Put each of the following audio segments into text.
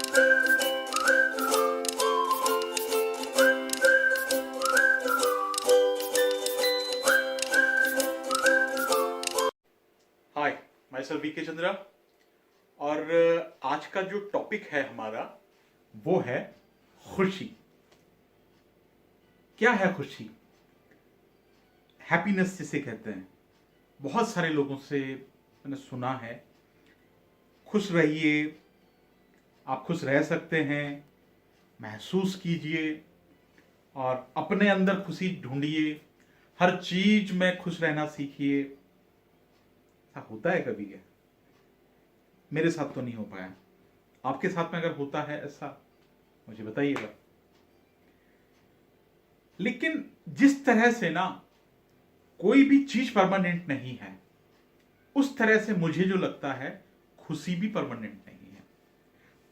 Hi, my self we के चंद्रा। और आज का जो टॉपिक है हमारा वो है खुशी। क्या है खुशी? हैप्पीनेस जिसे कहते हैं। बहुत सारे लोगों से मैंने सुना है, खुश रहिए, आप खुश रह सकते हैं, महसूस कीजिए और अपने अंदर खुशी ढूंढिए, हर चीज में खुश रहना सीखिए। ऐसा होता है कभी? क्या मेरे साथ तो नहीं हो पाया। आपके साथ में अगर होता है ऐसा, मुझे बताइएगा। लेकिन जिस तरह से ना कोई भी चीज परमानेंट नहीं है, उस तरह से मुझे जो लगता है खुशी भी परमानेंट नहीं है।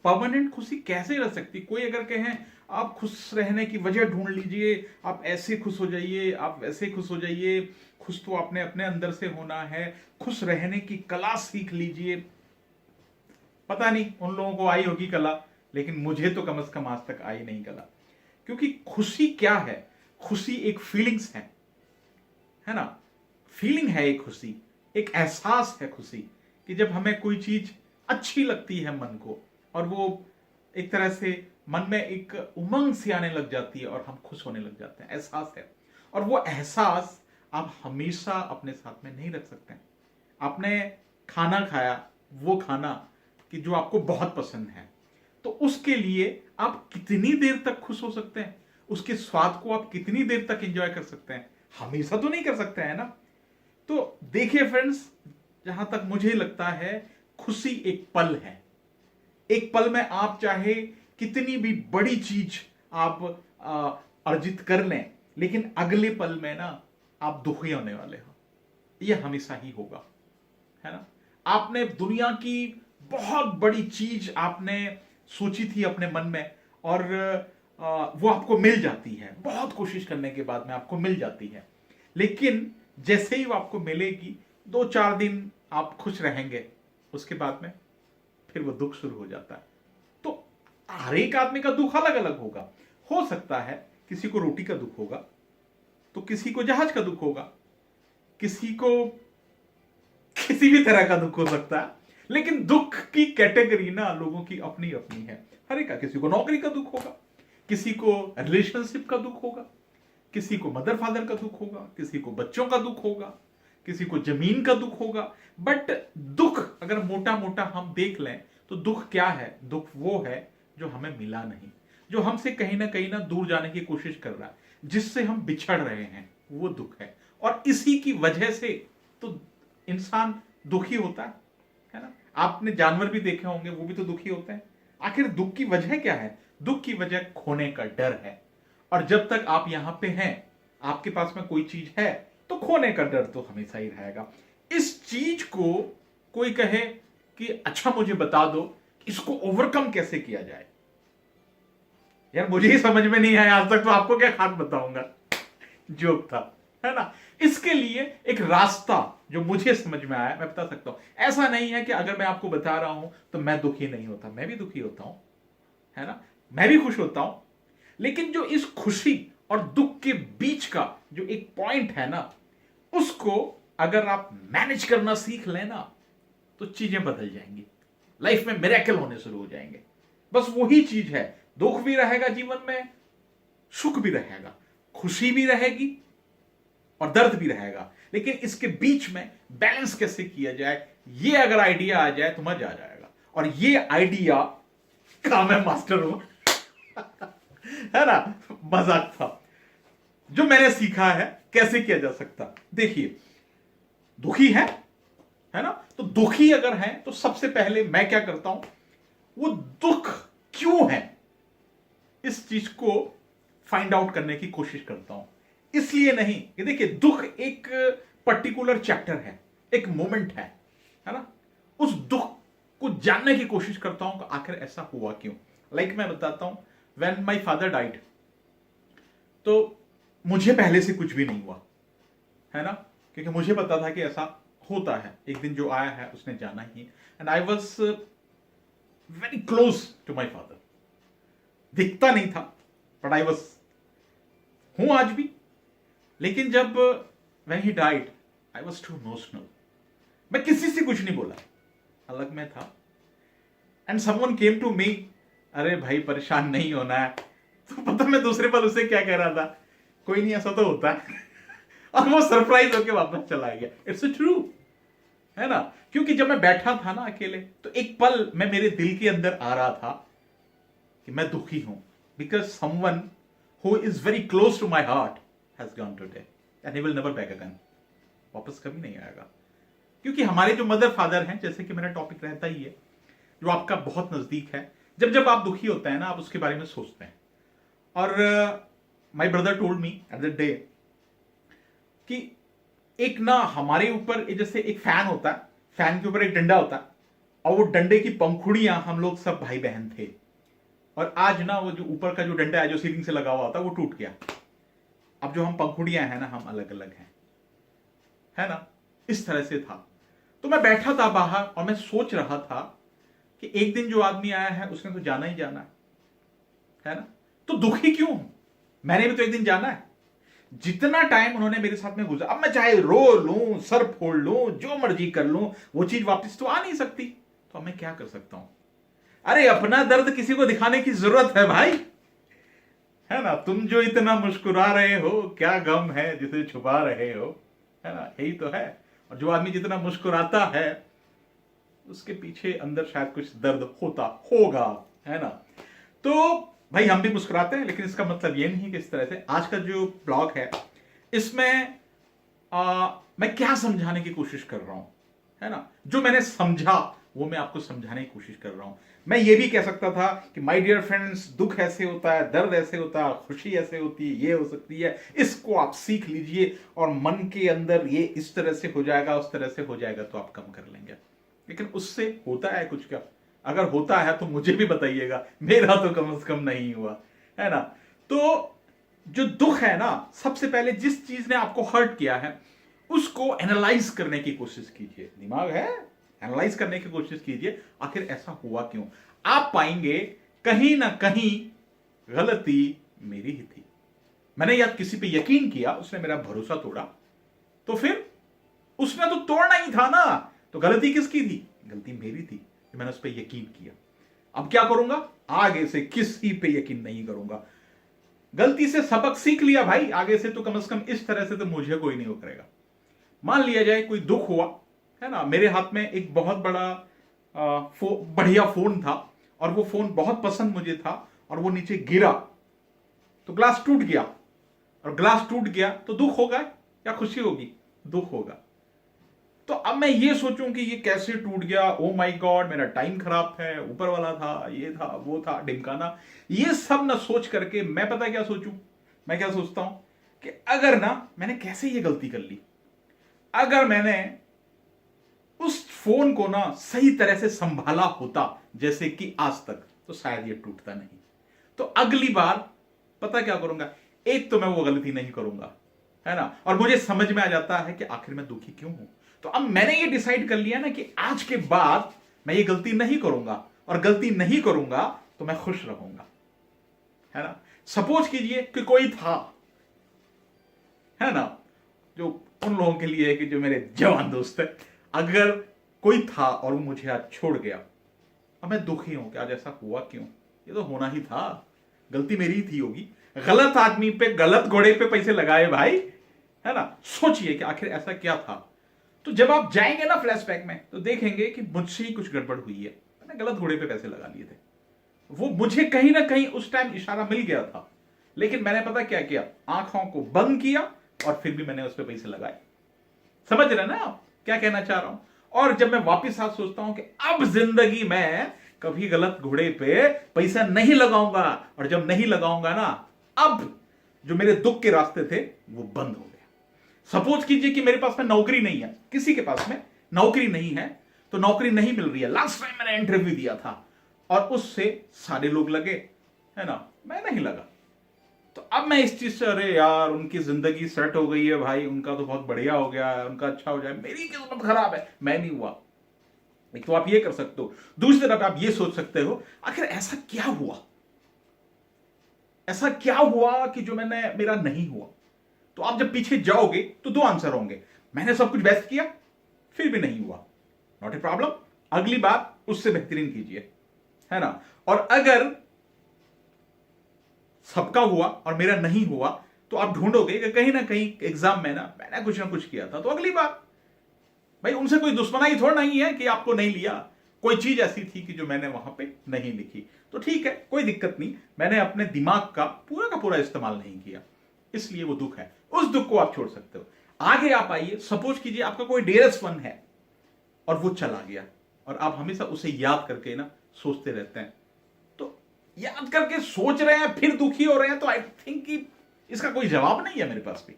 परमानेंट खुशी कैसे रह सकती? कोई अगर कहें आप खुश रहने की वजह ढूंढ लीजिए, आप ऐसे खुश हो जाइए, आप वैसे खुश हो जाइए, खुश तो आपने अपने अंदर से होना है, खुश रहने की कला सीख लीजिए। पता नहीं उन लोगों को आई होगी कला, लेकिन मुझे तो कम से कम आज तक आई नहीं कला। क्योंकि खुशी क्या है? खुशी एक फीलिंग्स है ना। फीलिंग है एक खुशी, एक एहसास है खुशी कि जब हमें कोई चीज अच्छी लगती है मन को, और वो एक तरह से मन में एक उमंग सी आने लग जाती है और हम खुश होने लग जाते हैं। एहसास है, और वो एहसास आप हमेशा अपने साथ में नहीं रख सकते हैं। आपने खाना खाया, वो खाना कि जो आपको बहुत पसंद है, तो उसके लिए आप कितनी देर तक खुश हो सकते हैं? उसके स्वाद को आप कितनी देर तक एंजॉय कर सकते हैं? हमेशा तो नहीं कर सकते हैं ना। तो देखिए फ्रेंड्स, जहां तक मुझे लगता है खुशी एक पल है। एक पल में आप चाहे कितनी भी बड़ी चीज आप अर्जित कर लें, लेकिन अगले पल में ना आप दुखी होने वाले हो। यह हमेशा ही होगा, है ना। आपने दुनिया की बहुत बड़ी चीज आपने सोची थी अपने मन में, और वो आपको मिल जाती है, बहुत कोशिश करने के बाद में आपको मिल जाती है। लेकिन जैसे ही वो आपको मिलेगी, 2-4 दिन आप खुश रहेंगे, उसके बाद में फिर वो दुख शुरू हो जाता है। तो हर एक आदमी का दुख अलग अलग होगा। हो सकता है किसी को रोटी का दुख होगा, तो किसी को जहाज का दुख होगा, किसी को किसी भी तरह का दुख हो सकता है। लेकिन दुख की कैटेगरी ना लोगों की अपनी अपनी है, हर एक का। किसी को नौकरी का दुख होगा, किसी को रिलेशनशिप का दुख होगा, किसी को मदर फादर का दुख होगा, किसी को बच्चों का दुख होगा, किसी को जमीन का दुख होगा। बट दुख अगर मोटा मोटा हम देख लें तो दुख क्या है? दुख वो है जो हमें मिला नहीं, जो हमसे कहीं ना दूर जाने की कोशिश कर रहा है, जिससे हम बिछड़ रहे हैं, वो दुख है। और इसी की वजह से तो इंसान दुखी होता है ना। आपने जानवर भी देखे होंगे, वो भी तो दुखी होते हैं। आखिर दुख की वजह क्या है? दुख की वजह खोने का डर है। और जब तक आप यहां पे हैं, आपके पास में कोई चीज है, तो खोने का डर तो हमेशा ही रहेगा। इस चीज को कोई कहे कि अच्छा मुझे बता दो इसको ओवरकम कैसे किया जाए, यार मुझे ही समझ में नहीं आया आज तक, तो आपको क्या खास बताऊंगा। जोक था, है ना। इसके लिए एक रास्ता जो मुझे समझ में आया मैं बता सकता हूं। ऐसा नहीं है कि अगर मैं आपको बता रहा हूं तो मैं दुखी नहीं होता, मैं भी दुखी होता हूं, है ना। मैं भी खुश होता हूं। लेकिन जो इस खुशी और दुख के बीच का जो एक पॉइंट है ना, उसको अगर आप मैनेज करना सीख लेना तो चीजें बदल जाएंगी, लाइफ में मिरेकल होने शुरू हो जाएंगे। बस वही चीज है, दुख भी रहेगा जीवन में, सुख भी रहेगा, खुशी भी रहेगी और दर्द भी रहेगा। लेकिन इसके बीच में बैलेंस कैसे किया जाए, ये अगर आइडिया आ जाए तो मजा आ जाएगा। और ये आइडिया का मैं मास्टर हूं है ना। मजाक था, जो मैंने सीखा है कैसे किया जा सकता। देखिए, दुखी है ना, तो दुखी अगर है तो सबसे पहले मैं क्या करता हूं, वो दुख क्यों है इस चीज को फाइंड आउट करने की कोशिश करता हूं। इसलिए नहीं कि देखिए, दुख एक पर्टिकुलर चैप्टर है, एक मोमेंट है ना। उस दुख को जानने की कोशिश करता हूं कि आखिर ऐसा हुआ क्यों। मैं बताता हूं, व्हेन माय फादर डाइड, तो मुझे पहले से कुछ भी नहीं हुआ, है ना, क्योंकि मुझे पता था कि ऐसा होता है, एक दिन जो आया है उसने जाना ही। And I was very close to my father. दिखता नहीं था, बट आई वॉज, हूं आज भी। लेकिन जब when he died, I was too emotional. मैं किसी से कुछ नहीं बोला, अलग में था। And someone came to me, अरे भाई परेशान नहीं होना है। तो पता मैं दूसरे पल उसे क्या कह रहा था, कोई नहीं ऐसा तो होता है। और वो सरप्राइज होके वापस चला गया। इट्स ट्रू, है ना। क्योंकि जब मैं बैठा था ना अकेले, तो एक पल मैं मेरे दिल के अंदर आ रहा था कि मैं दुखी हूं, because someone who is very close to my heart has gone today and he will never back again. वापस कभी नहीं आएगा। क्योंकि हमारे जो मदर फादर हैं, जैसे कि मेरा टॉपिक रहता ही है, जो आपका बहुत नजदीक है, जब जब आप दुखी होते हैं ना, आप उसके बारे में सोचते हैं। और my brother told me at the day कि एक ना हमारे ऊपर जैसे एक फैन होता है, फैन के ऊपर एक डंडा होता है, और वो डंडे की पंखुड़ियां हम लोग सब भाई बहन थे। और आज ना वो जो ऊपर का जो डंडा है जो सीलिंग से लगा हुआ होता है, वो टूट गया। अब जो हम पंखुड़ियां हैं ना, हम अलग अलग हैं, है ना। इस तरह से था। तो मैं बैठा था बाहर और मैं सोच रहा था कि एक दिन जो आदमी आया है उसने तो जाना ही जाना है ना। तो दुखी क्यों हूं, मैंने भी तो एक दिन जाना है। जितना टाइम उन्होंने मेरे साथ में गुजारा, अब मैं चाहे रो लूं, सर फोड़ लूं, जो मर्जी कर लूं, वो चीज वापस तो आ नहीं सकती। तो अब मैं क्या कर सकता हूं। अरे अपना दर्द किसी को दिखाने की जरूरत है भाई, है ना। तुम जो इतना मुस्कुरा रहे हो, क्या गम है जिसे छुपा रहे हो, है ना। यही तो है। और जो आदमी जितना मुस्कुराता है, उसके पीछे अंदर शायद कुछ दर्द होता होगा, है ना। तो भाई हम भी मुस्कुराते हैं, लेकिन इसका मतलब ये नहीं कि इस तरह से। आज का जो ब्लॉग है, इसमें मैं क्या समझाने की कोशिश कर रहा हूं, है ना। जो मैंने समझा वो मैं आपको समझाने की कोशिश कर रहा हूं। मैं ये भी कह सकता था कि माय डियर फ्रेंड्स, दुख ऐसे होता है, दर्द ऐसे होता है, खुशी ऐसे होती है, ये हो सकती है, इसको आप सीख लीजिए और मन के अंदर ये इस तरह से हो जाएगा, उस तरह से हो जाएगा, तो आप कम कर लेंगे। लेकिन उससे होता है कुछ क्या? अगर होता है तो मुझे भी बताइएगा, मेरा तो कम से कम नहीं हुआ, है ना। तो जो दुख है ना, सबसे पहले जिस चीज ने आपको हर्ट किया है उसको एनालाइज करने की कोशिश कीजिए। दिमाग है, एनालाइज करने की कोशिश कीजिए, आखिर ऐसा हुआ क्यों। आप पाएंगे कहीं ना कहीं गलती मेरी ही थी। मैंने या किसी पे यकीन किया, उसने मेरा भरोसा तोड़ा, तो फिर उसने तो तोड़ना ही था ना। तो गलती किसकी थी? गलती मेरी थी कि मैंने उस पर यकीन किया। अब क्या करूंगा? आगे से किसी पे यकीन नहीं करूंगा। गलती से सबक सीख लिया भाई, आगे से तो कम से कम इस तरह से तो मुझे कोई नहीं करेगा। मान लिया जाए कोई दुख हुआ, है ना। मेरे हाथ में एक बहुत बड़ा बढ़िया फोन था, और वो फोन बहुत पसंद मुझे था, और वो नीचे गिरा तो ग्लास टूट गया। और ग्लास टूट गया तो दुख होगा या खुशी होगी? दुख होगा। तो अब मैं ये सोचूं कि ये कैसे टूट गया, ओ माय गॉड, मेरा टाइम खराब है, ऊपर वाला था, ये था, वो था, ढिमकाना, ये सब ना सोच करके मैं पता क्या सोचूं? मैं क्या सोचता हूं कि अगर ना मैंने कैसे ये गलती कर ली, अगर मैंने उस फोन को ना सही तरह से संभाला होता जैसे कि आज तक, तो शायद ये टूटता नहीं। तो अगली बार पता क्या करूंगा, एक तो मैं वो गलती नहीं करूंगा, है ना। और मुझे समझ में आ जाता है कि आखिर मैं दुखी क्यों हूं। तो अब मैंने ये डिसाइड कर लिया ना कि आज के बाद मैं ये गलती नहीं करूंगा, और गलती नहीं करूंगा तो मैं खुश रहूंगा, है ना। सपोज कीजिए कि कोई था, है ना, जो उन लोगों के लिए है कि जो मेरे जवान दोस्त है, अगर कोई था और वो मुझे आज छोड़ गया, अब मैं दुखी हूं कि आज ऐसा हुआ क्यों। ये तो होना ही था, गलती मेरी ही थी होगी। गलत आदमी पे, गलत घोड़े पे पैसे लगाए भाई, है ना। सोचिए कि आखिर ऐसा क्या था। तो जब आप जाएंगे ना फ्लैशबैक में, तो देखेंगे कि मुझसे ही कुछ गड़बड़ हुई है, मैंने गलत घोड़े पे पैसे लगा लिए थे। वो मुझे कहीं ना कहीं उस टाइम इशारा मिल गया था, लेकिन मैंने पता क्या किया, आंखों को बंद किया और फिर भी मैंने उस पर पैसे लगाए। समझ रहे ना आप क्या कहना चाह रहा हूं। और जब मैं वापिस आज सोचता हूं कि अब जिंदगी में कभी गलत घोड़े पे पैसा नहीं लगाऊंगा, और जब नहीं लगाऊंगा ना, अब जो मेरे दुख के रास्ते थे वो बंद हो गए। सपोज कीजिए कि मेरे पास में नौकरी नहीं है, किसी के पास में नौकरी नहीं है, तो नौकरी नहीं मिल रही है। लास्ट टाइम मैंने इंटरव्यू दिया था और उससे सारे लोग लगे, है ना, मैं नहीं लगा। तो अब मैं इस चीज से, अरे यार उनकी जिंदगी सेट हो गई है भाई, उनका तो बहुत बढ़िया हो गया है, उनका अच्छा हो जाए, मेरी किस्मत खराब है, मैं नहीं हुआ। एक तो आप ये कर सकते हो, दूसरी तरफ आप ये सोच सकते हो आखिर ऐसा क्या हुआ, ऐसा क्या हुआ कि जो मेरा नहीं हुआ। तो आप जब पीछे जाओगे तो दो आंसर होंगे, मैंने सब कुछ बेस्ट किया फिर भी नहीं हुआ, नॉट ए प्रॉब्लम, अगली बार उससे बेहतरीन कीजिए, है ना। और अगर सबका हुआ और मेरा नहीं हुआ तो आप ढूंढोगे कि कहीं ना कहीं एग्जाम में मैंने कुछ ना कुछ किया था, तो अगली बार भाई उनसे कोई दुश्मनाई थोड़ा नहीं है कि आपको नहीं लिया, कोई चीज ऐसी थी कि जो मैंने वहां पे नहीं लिखी, तो ठीक है कोई दिक्कत नहीं, मैंने अपने दिमाग का पूरा इस्तेमाल नहीं किया, इसलिए वो दुख है, उस दुख को आप छोड़ सकते हो। आगे आप आइए, सपोज कीजिए आपका कोई डियरेस्ट वन है और वो चला गया और आप हमेशा उसे याद करके सोचते रहते हैं, तो याद करके सोच रहे हैं फिर दुखी हो रहे हैं, तो आई थिंक कि इसका कोई जवाब नहीं है मेरे पास भी।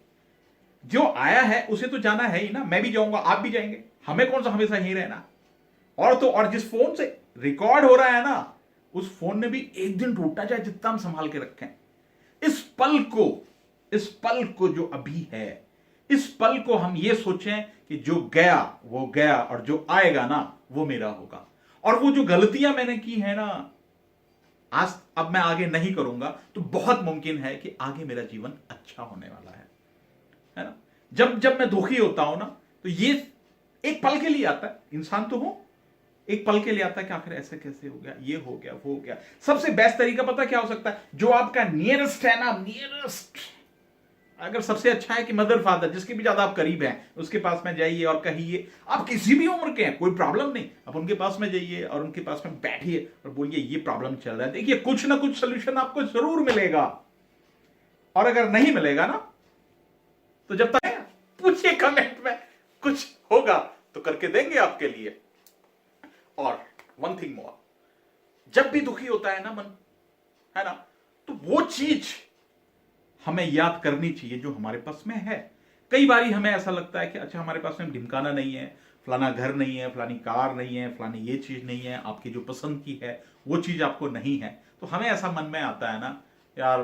जो आया है उसे तो जाना है ही ना, मैं भी जाऊंगा आप भी जाएंगे, हमें कौन सा हमेशा यही रहना। और जिस फोन से रिकॉर्ड हो रहा है ना, उस फोन ने भी एक दिन टूटना चाहे जितना हम संभाल के रखें, इस पल को जो अभी है, इस पल को हम ये सोचें कि जो गया वो गया और जो आएगा ना वो मेरा होगा, और वो जो गलतियां मैंने की है ना आज अब मैं आगे नहीं करूंगा, तो बहुत मुमकिन है कि आगे मेरा जीवन अच्छा होने वाला है ना। जब जब मैं दुखी होता हूं ना, तो ये एक पल के लिए आता है, इंसान तो हूं, एक पल के लिए आता है कि आखिर ऐसे कैसे हो गया, ये हो गया वो हो गया। सबसे बेस्ट तरीका पता क्या हो सकता है, जो आपका नियरेस्ट है ना, नियरेस्ट, अगर सबसे अच्छा है कि मदर फादर जिसके भी ज्यादा आप करीब हैं उसके पास में जाइए और कहिए, आप किसी भी उम्र के हैं कोई प्रॉब्लम नहीं, आप उनके पास में जाइए और उनके पास में बैठिए और बोलिए ये प्रॉब्लम चल रहा है, देखिए कुछ ना कुछ सोल्यूशन आपको जरूर मिलेगा। और अगर नहीं मिलेगा ना, तो जब तक पूछिए कमेंट में, कुछ होगा तो करके देंगे आपके लिए। और वन थिंग मोर, जब भी दुखी होता है ना मन, है ना, तो वो चीज हमें याद करनी चाहिए जो हमारे पास में है। कई बारी हमें ऐसा लगता है कि अच्छा हमारे पास में ढिमकाना नहीं है, फलाना घर नहीं है, फलानी कार नहीं है, फलानी ये चीज नहीं है, आपकी जो पसंद की है वो चीज आपको नहीं है, तो हमें ऐसा मन में आता है ना, यार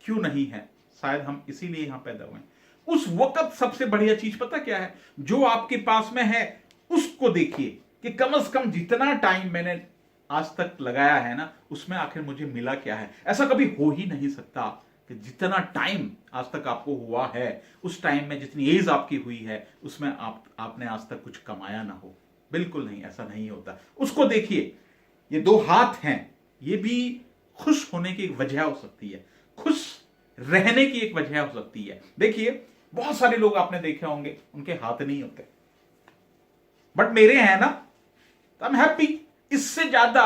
क्यों नहीं है, शायद हम इसीलिए यहां पैदा हुए। उस वक्त सबसे बढ़िया चीज पता क्या है, जो आपके पास में है उसको देखिए कि कम से कम जितना टाइम मैंने आज तक लगाया है ना, उसमें आखिर मुझे मिला क्या है। ऐसा कभी हो ही नहीं सकता कि जितना टाइम आज तक आपको हुआ है, उस टाइम में जितनी एज आपकी हुई है उसमें आपने आज तक कुछ कमाया ना हो, बिल्कुल नहीं, ऐसा नहीं होता। उसको देखिए, ये दो हाथ हैं, ये भी खुश होने की एक वजह हो सकती है, खुश रहने की एक वजह हो सकती है। देखिए बहुत सारे लोग आपने देखे होंगे उनके हाथ नहीं होते, बट मेरे हैं ना, तो आई एम हैप्पी। इससे ज्यादा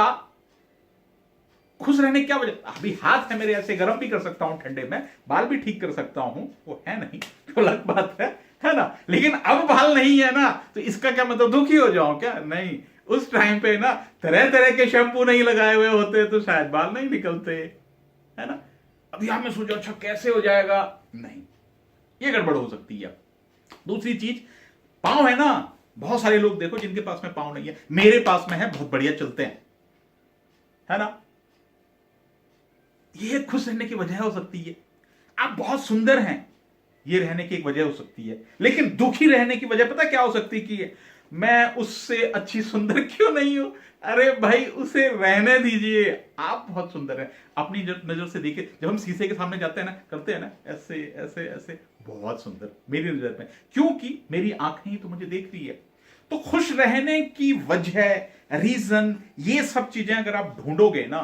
खुश रहने की क्या वजह, अभी हाथ है मेरे, ऐसे गर्म भी कर सकता हूं ठंडे में, बाल भी ठीक कर सकता हूं, वो है नहीं तो अलग बात है ना। लेकिन अब बाल नहीं है ना, तो इसका क्या मतलब दुखी हो जाऊं क्या, नहीं। उस टाइम पे ना तरह तरह के शैम्पू नहीं लगाए हुए होते तो शायद बाल नहीं निकलते, है ना। अभी आप में सोचो अच्छा कैसे हो जाएगा, नहीं, ये गड़बड़ हो सकती है। दूसरी चीज, पांव है ना, बहुत सारे लोग देखो जिनके पास में पांव नहीं है, मेरे पास में है, बहुत बढ़िया चलते हैं, है ना। ये खुश रहने की वजह हो सकती है। आप बहुत सुंदर हैं, ये रहने की एक वजह हो सकती है। लेकिन दुखी रहने की वजह पता क्या हो सकती है, मैं उससे अच्छी सुंदर क्यों नहीं हूं। अरे भाई उसे रहने दीजिए, आप बहुत सुंदर हैं, अपनी नजर से देखिए। जब हम शीशे के सामने जाते हैं ना, करते हैं ना ऐसे ऐसे ऐसे, बहुत सुंदर मेरी नजर में, क्योंकि मेरी आंखें ही तो मुझे देख रही है। तो खुश रहने की वजह, रीजन, ये सब चीजें अगर आप ढूंढोगे ना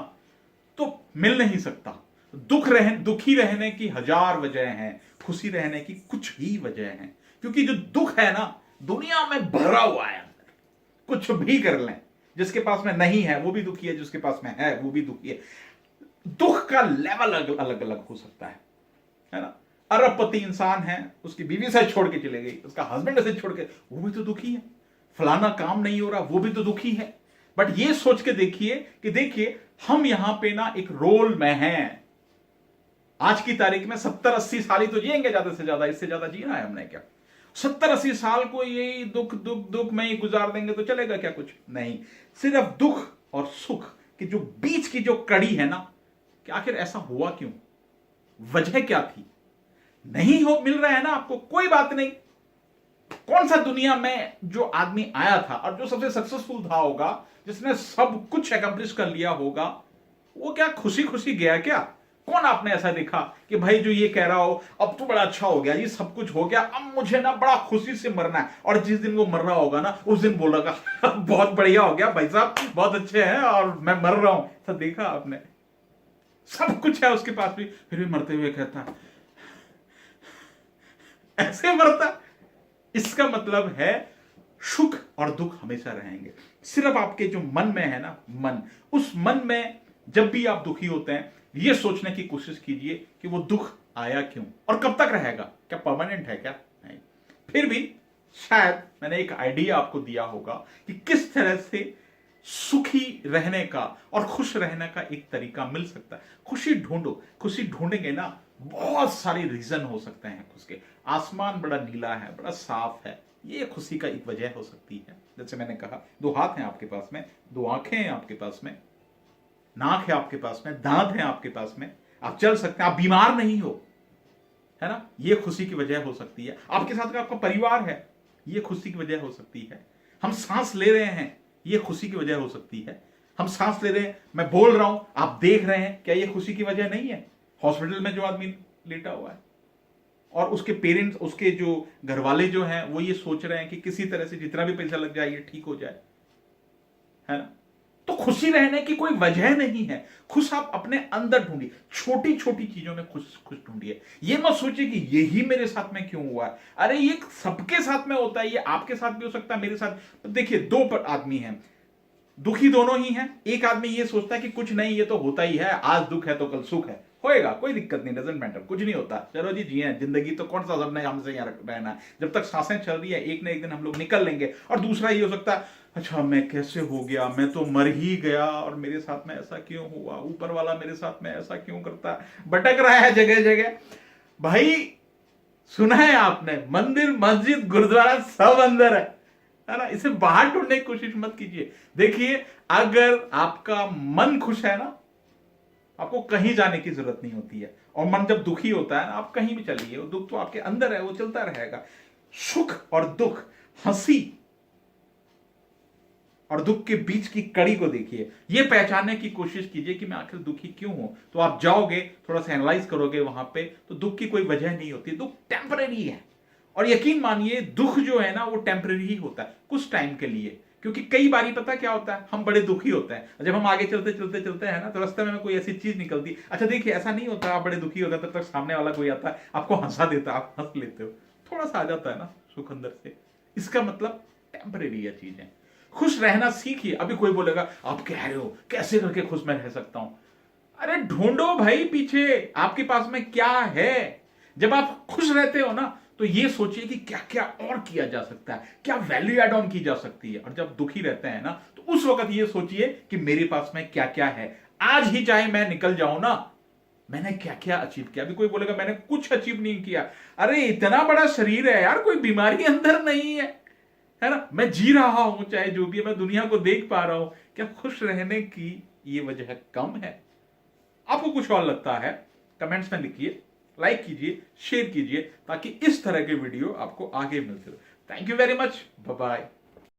तो मिल नहीं सकता। दुखी रहने की हजार वजह हैं, खुशी रहने की कुछ ही वजह है। क्योंकि जो दुख है ना दुनिया में भरा हुआ है अंदर, कुछ भी कर लें, जिसके पास में नहीं है वो भी दुखी है, जिसके पास में है वो भी दुखी है। दुख का लेवल अलग अलग हो सकता है ना। अरबपति इंसान है, उसकी बीवी से छोड़ के चले गई, उसका हस्बैंड से छोड़ के, वो भी तो दुखी है। फलाना काम नहीं हो रहा, वो भी तो दुखी है। बट ये सोच के देखिए कि देखिए हम यहां पे ना एक रोल में हैं। आज की तारीख में 70-80 साल ही तो जिएंगे ज्यादा से ज्यादा, इससे ज्यादा जीना है हमने क्या। 70-80 साल को यही दुख दुख दुख में ही गुजार देंगे तो चलेगा क्या, कुछ नहीं। सिर्फ दुख और सुख की जो बीच की जो कड़ी है ना, कि आखिर ऐसा हुआ क्यों, वजह क्या थी। नहीं हो मिल रहा है ना आपको, कोई बात नहीं, कौन सा दुनिया में जो आदमी आया था और जो सबसे सक्सेसफुल था होगा, जिसने सब कुछ एकम्प्लिश कर लिया होगा, वो क्या खुशी खुशी गया क्या? कौन आपने ऐसा देखा कि भाई जो ये कह रहा हो अब तो बड़ा अच्छा हो गया, ये सब कुछ हो गया, अब मुझे ना बड़ा खुशी से मरना है, और जिस दिन वो मर रहा होगा ना उस दिन बोलेगा बहुत बढ़िया हो गया भाई साहब, बहुत अच्छे हैं और मैं मर रहा हूं। ऐसा देखा आपने? सब कुछ है उसके पास भी, फिर भी मरते हुए कहता ऐसे मरता। इसका मतलब है सुख और दुख हमेशा रहेंगे। सिर्फ आपके जो मन में है ना, मन, उस मन में जब भी आप दुखी होते हैं, यह सोचने की कोशिश कीजिए कि वो दुख आया क्यों और कब तक रहेगा, क्या परमानेंट है क्या? नहीं। फिर भी शायद मैंने एक आइडिया आपको दिया होगा कि किस तरह से सुखी रहने का और खुश रहने का एक तरीका मिल सकता है। खुशी ढूंढो, खुशी ढूंढेंगे ना, बहुत सारे रीजन हो सकते हैं खुश के। आसमान बड़ा नीला है, बड़ा साफ है, ये खुशी का एक वजह हो सकती है। जैसे मैंने कहा, 2 हाथ हैं आपके पास में, 2 आंखें हैं आपके पास में, नाक है आपके पास में, दांत है आपके पास में, आप चल सकते हैं, आप बीमार नहीं हो, है ना, ये खुशी की वजह हो सकती है। आपके साथ का आपका परिवार है, ये खुशी की वजह हो सकती है। हम सांस ले रहे हैं, ये खुशी की वजह हो सकती है। हम सांस ले रहे हैं, मैं बोल रहा हूं, आप देख रहे हैं, क्या ये खुशी की वजह नहीं है? हॉस्पिटल में जो आदमी लेटा हुआ है और उसके पेरेंट्स, उसके जो घर वाले जो हैं, वो ये सोच रहे हैं कि किसी तरह से जितना भी पैसा लग जाए ये ठीक हो जाए, है ना? तो खुशी रहने की कोई वजह नहीं है। खुश आप अपने अंदर ढूंढिए, छोटी छोटी चीजों में खुश खुश ढूंढिए। ये मत सोचिए कि यही मेरे साथ में क्यों हुआ है। अरे ये सबके साथ में होता है, ये आपके साथ भी हो सकता है, मेरे साथ। तो देखिए, 2 आदमी हैं, दुखी दोनों ही हैं। एक आदमी ये सोचता है कि कुछ नहीं, ये तो होता ही है, आज दुख है तो कल सुख है, होएगा, कोई दिक्कत नहीं, डजंट मैटर, कुछ नहीं होता, चलो जी जिए जिंदगी, तो कौन सा सबने हमसे यहाँ रहना है, जब तक सांसें चल रही है एक ना एक दिन हम लोग निकल लेंगे। और दूसरा ये हो सकता है, अच्छा मैं कैसे हो गया, मैं तो मर ही गया और मेरे साथ में ऐसा क्यों हुआ, ऊपर वाला मेरे साथ में ऐसा क्यों करता है, भटक रहा है जगह जगह। भाई सुना है आपने, मंदिर मस्जिद गुरुद्वारा सब अंदर है ना? इसे बाहर ढूंढने की कोशिश मत कीजिए। देखिए, अगर आपका मन खुश है ना, आपको कहीं जाने की जरूरत नहीं होती है। और मन जब दुखी होता है ना, आप कहीं भी चलिए, वो दुख तो आपके अंदर है, वो चलता रहेगा। सुख और दुख, हंसी और दुख के बीच की कड़ी को देखिए, ये पहचानने की कोशिश कीजिए कि मैं आखिर दुखी क्यों हूं। तो आप जाओगे, थोड़ा सा एनालाइज करोगे वहां पे, तो दुख की कोई वजह नहीं होती, दुख टेम्परेरी है। और यकीन मानिए, दुख जो है ना वो टेम्परेरी ही होता है, कुछ टाइम के लिए। क्योंकि कई बारी पता क्या होता है, हम बड़े दुखी होते हैं, जब हम आगे चलते चलते चलते हैं ना, तो रास्ते में कोई ऐसी चीज निकलती। अच्छा देखिए, ऐसा नहीं होता आप बड़े दुखी होते तब तक सामने वाला कोई आता है आपको हंसा देता है, आप हंस लेते हो, थोड़ा सा आ जाता है ना सुख अंदर से। इसका मतलब टेम्परेरी है चीजें। खुश रहना सीखिए। अभी कोई बोलेगा आप कह रहे हो कैसे करके खुश मैं रह सकता हूं? अरे ढूंढो भाई, पीछे आपके पास में क्या है। जब आप खुश रहते हो ना, तो ये सोचिए कि क्या क्या और किया जा सकता है, क्या वैल्यू एड ऑन की जा सकती है। और जब दुखी रहते हैं ना, तो उस वक्त ये सोचिए कि मेरे पास में क्या क्या है। आज ही चाहे मैं निकल जाऊं ना, मैंने क्या क्या अचीव किया। अभी कोई बोलेगा मैंने कुछ अचीव नहीं किया, अरे इतना बड़ा शरीर है यार, कोई बीमारी अंदर नहीं है ना, मैं जी रहा हूं, चाहे जो भी, मैं दुनिया को देख पा रहा हूं। क्या खुश रहने की ये वजह कम है? आपको कुछ और लगता है? कमेंट्स में लिखिए, लाइक कीजिए, शेयर कीजिए, ताकि इस तरह के वीडियो आपको आगे मिलते रहे। Thank you very much, bye bye.